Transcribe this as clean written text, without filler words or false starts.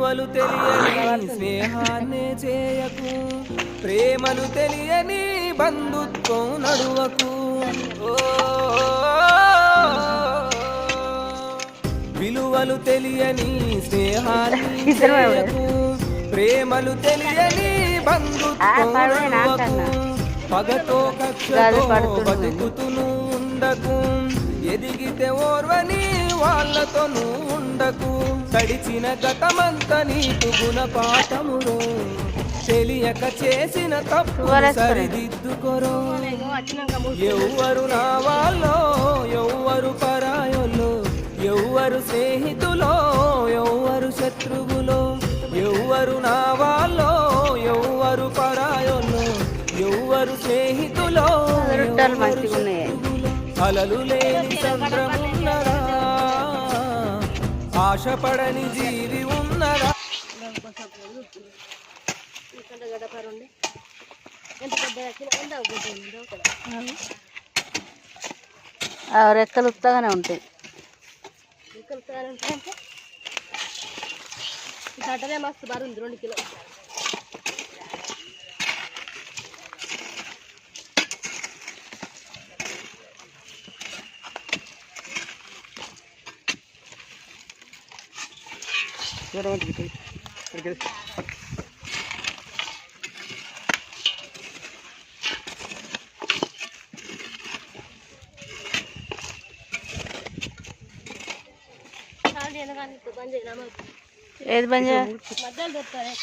విలువలు తెలియని స్నేహాన్నే చేయకు, ప్రేమలు తెలియని బంధుత్వం నడువకు. విలువలు తెలియని స్నేహాన్ని చేయకు, ప్రేమలు తెలియని బంధుత్వం నడువకు. పగతో కక్షతో బతుకుతును ఉండకు, ఎదిగితే ఓర్వని వాళ్ళతో ఉండకు. గడిచిన గతమంతా నీకు గుణపాఠమురో, తెలియక చేసిన తప్పు సరిదిద్దుకోరో. ఎవ్వరు నా వాళ్ళో ఎవ్వరు పరాయోలో, ఎవ్వరు స్నేహితులో ఎవ్వరు శత్రువులో. ఎవ్వరు నా వాళ్ళో ఎవ్వరు పరాయోలో, ఎవ్వరు స్నేహితులో అలలు లేని సంద్రమున్నరా, ఆశపడని జీవి ఉన్నరా. రెక్కలు ఉత్తగానే ఉంటాయి. కట్టలే మస్తు బరుంది 2 కిలోలు. ఏది బంద్ చేయాలి? మధ్యలో దొరుకుతాయి.